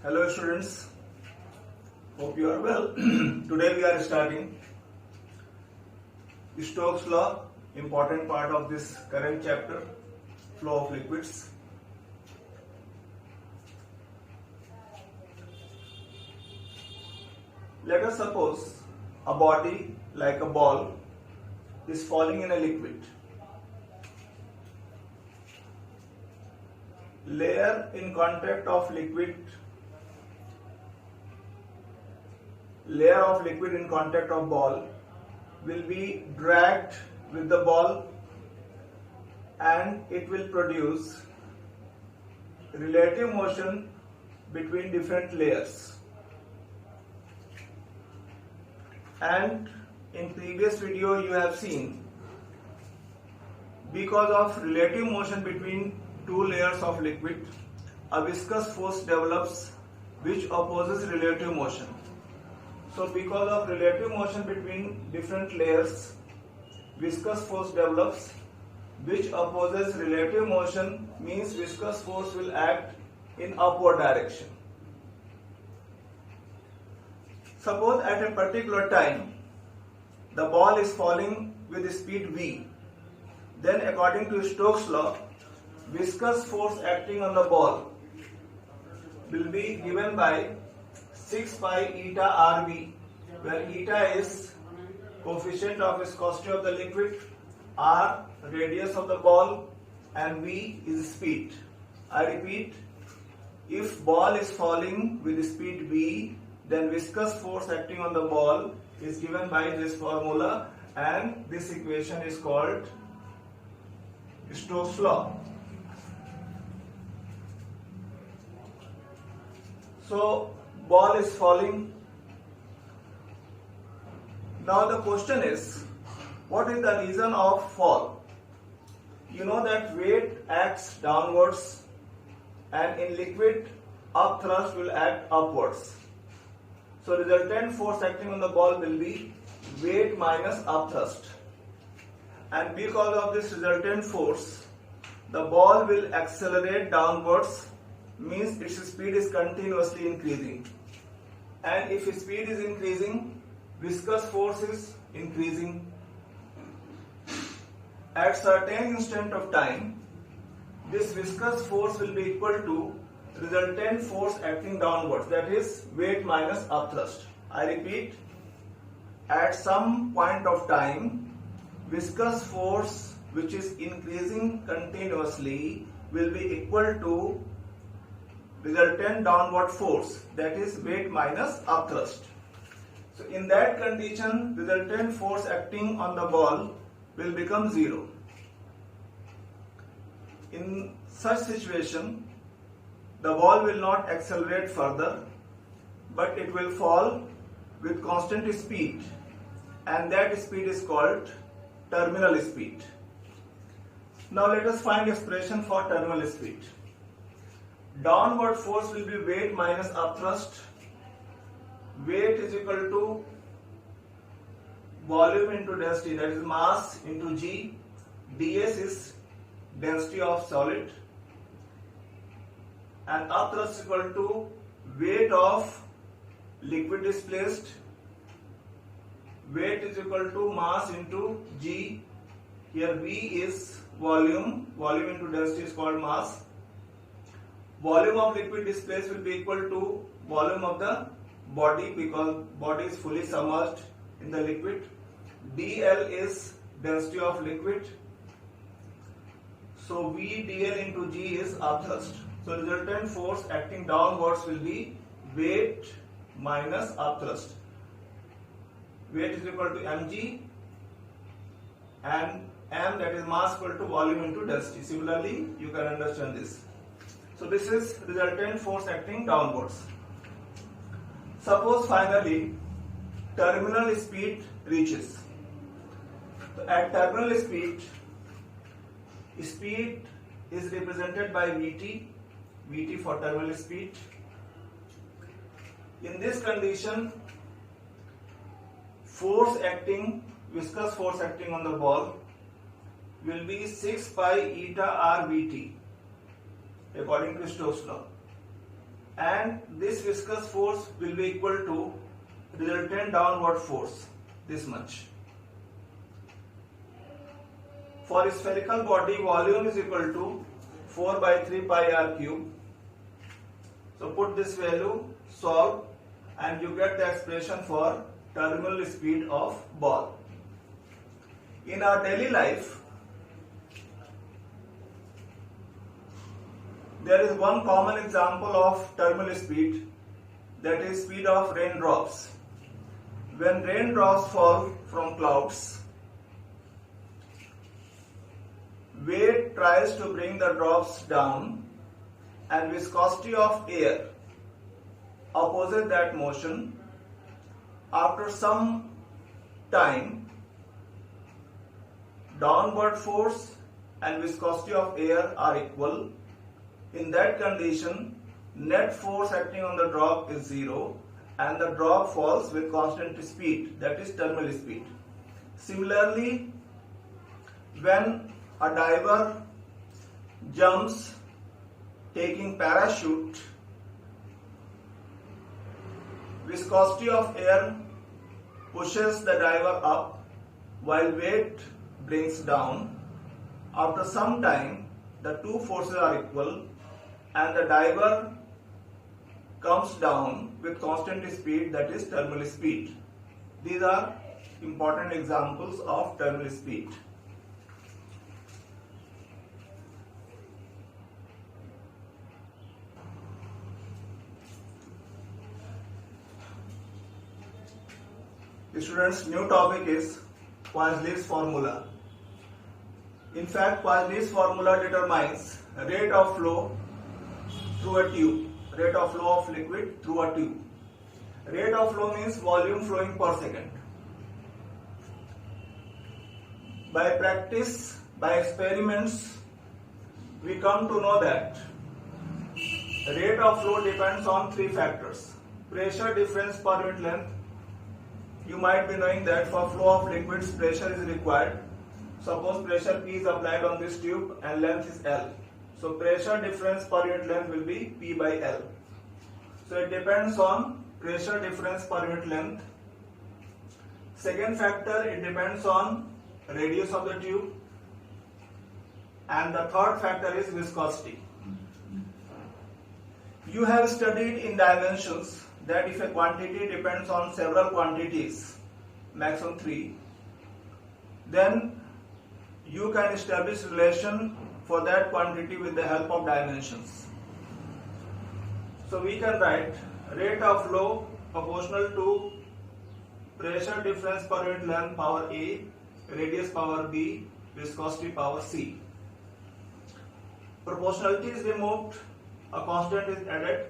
Hello students, hope you are well. Today we are starting Stokes law, important part of this current chapter, flow of liquids. Let us suppose a body like a ball is falling in a liquid. Layer in contact of liquid in contact of ball will be dragged with the ball and it will produce relative motion between different layers. And in previous video you have seen, because of relative motion between two layers of liquid, a viscous force develops which opposes relative motion. So because of relative motion between different layers, viscous force develops which opposes relative motion, means viscous force will act in upward direction. Suppose at a particular time the ball is falling with speed v, then according to Stokes' law, viscous force acting on the ball will be given by 6 pi eta Rv, where eta is coefficient of viscosity of the liquid, R radius of the ball, and V is speed. I repeat, if ball is falling with speed v, then viscous force acting on the ball is given by this formula, and this equation is called Stokes' law. So ball is falling. Now the question is, what is the reason of fall? You know that weight acts downwards and in liquid upthrust will act upwards. So resultant force acting on the ball will be weight minus upthrust. And because of this resultant force, the ball will accelerate downwards, means its speed is continuously increasing. And if speed is increasing, viscous force is increasing. At certain instant of time, this viscous force will be equal to resultant force acting downwards, that is weight minus upthrust. I repeat, at some point of time, viscous force which is increasing continuously will be equal to resultant downward force, that is weight minus upthrust. So in that condition, resultant force acting on the ball will become zero. In such situation, the ball will not accelerate further, but it will fall with constant speed, and that speed is called terminal speed. Now let us find expression for terminal speed. Downward force will be weight minus upthrust. Weight is equal to volume into density, that is mass into g. ds is density of solid, and upthrust is equal to weight of liquid displaced. Weight is equal to mass into g. Here v is volume into density is called mass. Volume of liquid displaced will be equal to volume of the body, because body is fully submerged in the liquid. dl is density of liquid. So v dl into g is upthrust. So resultant force acting downwards will be weight minus upthrust. Weight is equal to mg, and m, that is mass, equal to volume into density. Similarly, you can understand this. So this is resultant force acting downwards. Suppose finally terminal speed reaches. So at terminal speed is represented by Vt for terminal speed. In this condition, viscous force acting on the ball will be 6 pi eta r Vt according to Stokes' law. and this viscous force will be equal to resultant downward force, this much. For a spherical body, volume is equal to 4 by 3 pi r cube. So put this value, solve, and you get the expression for terminal speed of ball. In our daily life, there is one common example of terminal speed, that is speed of raindrops. When raindrops fall from clouds, weight tries to bring the drops down and viscosity of air opposes that motion. After some time, downward force and viscosity of air are equal. In that condition, net force acting on the drop is zero and the drop falls with constant speed, that is terminal speed. Similarly, when a diver jumps taking parachute, viscosity of air pushes the diver up while weight brings down. After some time, the two forces are equal and the diver comes down with constant speed, that is terminal speed. These are important examples of terminal speed. Students, new topic is Poiseuille's formula. In fact, Poiseuille's formula determines rate of flow through a tube, rate of flow of liquid through a tube. Rate of flow means volume flowing per second. By practice, by experiments, we come to know that rate of flow depends on three factors. Pressure difference per unit length. You might be knowing that for flow of liquids, pressure is required. Suppose pressure P is applied on this tube and length is L. So pressure difference per unit length will be P by L. So it depends on pressure difference per unit length. Second factor, it depends on radius of the tube. And the third factor is viscosity. You have studied in dimensions that if a quantity depends on several quantities, maximum 3, then you can establish relation for that quantity with the help of dimensions. So we can write rate of flow proportional to pressure difference per unit length power A, radius power B, viscosity power C. Proportionality is removed, a constant is added.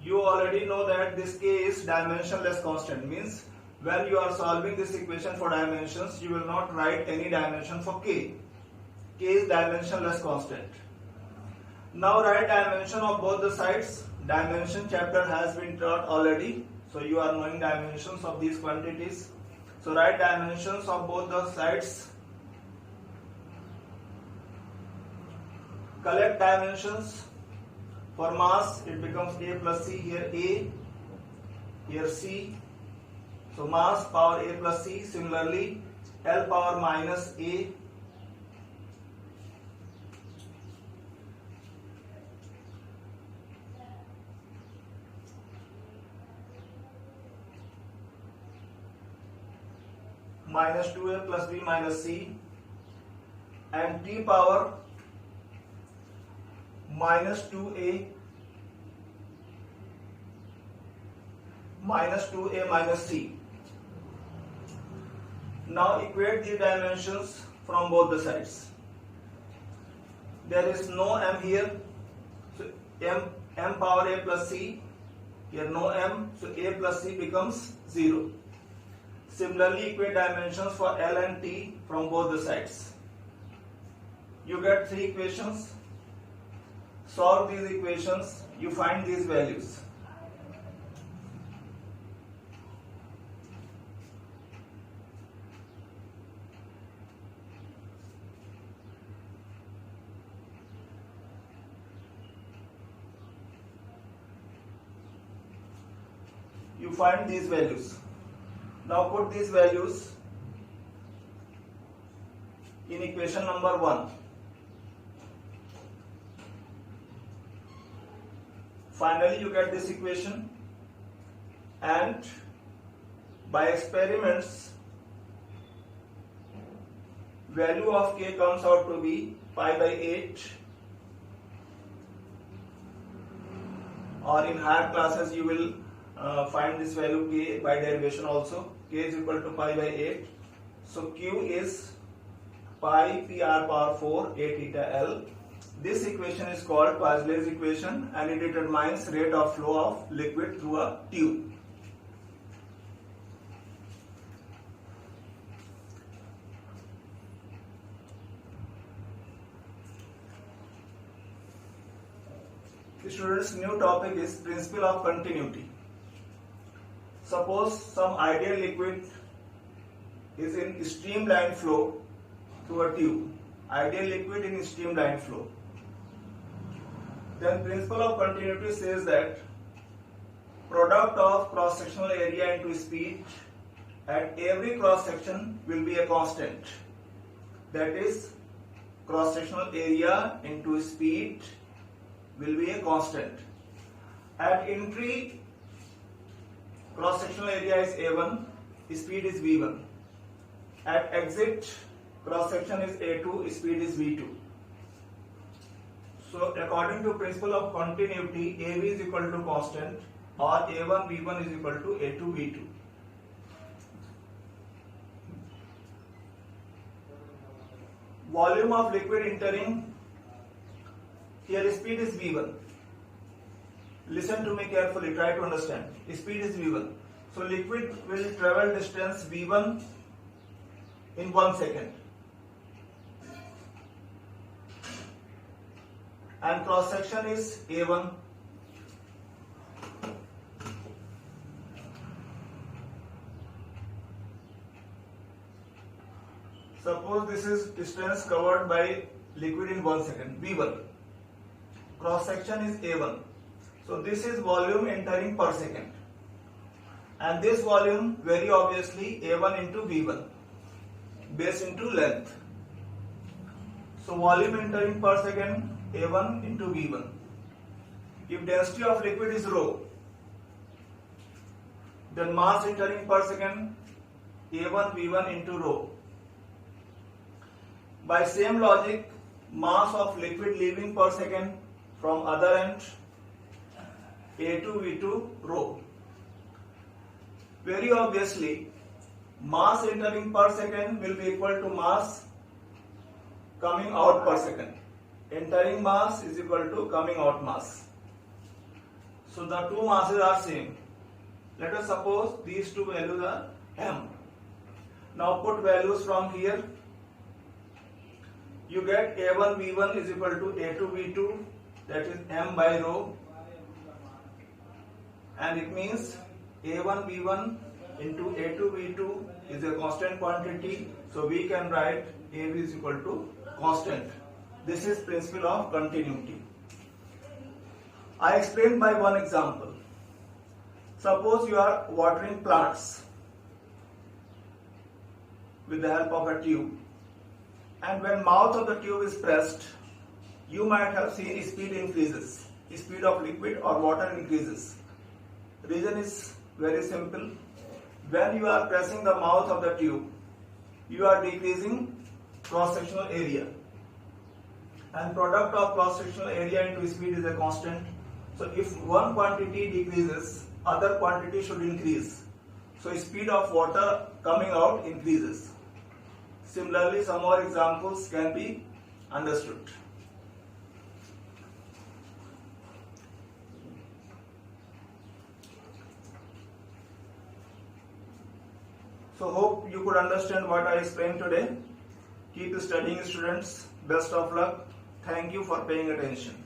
You already know that this K is dimensionless constant, means when you are solving this equation for dimensions, you will not write any dimension for K. K is dimensionless constant. Now write dimension of both the sides. Dimension chapter has been taught already, so you are knowing dimensions of these quantities. So write dimensions of both the sides. Collect dimensions. For mass, it becomes A plus C, here A, here C. So mass power A plus C, similarly L power minus A, minus 2A plus B minus C, and T power minus 2A minus C. Now equate the dimensions from both the sides. There is no m here, so m power A plus C, here no m, so A plus C becomes 0. Similarly, equate dimensions for L and T from both the sides. You get three equations. Solve these equations, you find these values. you find these values. Now put these values in equation number 1. Finally you get this equation, and by experiments value of k comes out to be pi by 8, or in higher classes you will find this value k by derivation also. K is equal to pi by 8. So Q is pi PR power 4 A theta L. This equation is called Poiseuille's equation, and it determines rate of flow of liquid through a tube. The students' new topic is principle of continuity. Suppose some ideal liquid is in streamline flow through a tube. Ideal liquid in streamline flow. Then principle of continuity says that product of cross-sectional area into speed at every cross-section will be a constant. That is, cross-sectional area into speed will be a constant. At entry, cross-sectional area is A1, speed is V1. At exit, cross-section is A2, speed is V2. So according to principle of continuity, AV is equal to constant, or A1 V1 is equal to A2 V2. Volume of liquid entering, here speed is V1. Listen to me carefully, try to understand. Speed is V1. So liquid will travel distance V1 in 1 second. And cross section is A1. Suppose this is distance covered by liquid in 1 second, V1. Cross section is A1. So this is volume entering per second. And this volume very obviously A1 into V1, base into length. So volume entering per second A1 into V1. If density of liquid is rho, then mass entering per second A1 V1 into rho. By same logic, mass of liquid leaving per second from other end A2 V2 rho. Very obviously, mass entering per second will be equal to mass coming out per second. Entering mass is equal to coming out mass. So the two masses are same. Let us suppose these two values are m. Now put values from here. You get A1 V1 is equal to A2 V2, that is m by rho, and it means A1 V1 into A2 V2 is a constant quantity, so we can write AV is equal to constant. This is principle of continuity. I explain by one example. Suppose you are watering plants with the help of a tube, and when mouth of the tube is pressed, you might have seen speed increases, speed of liquid or water increases. The reason is very simple. When you are pressing the mouth of the tube, you are decreasing cross-sectional area, and product of cross-sectional area into speed is a constant. So if one quantity decreases, other quantity should increase. So speed of water coming out increases. Similarly, some more examples can be understood. So hope you could understand what I explained today. Keep studying, students. Best of luck. Thank you for paying attention.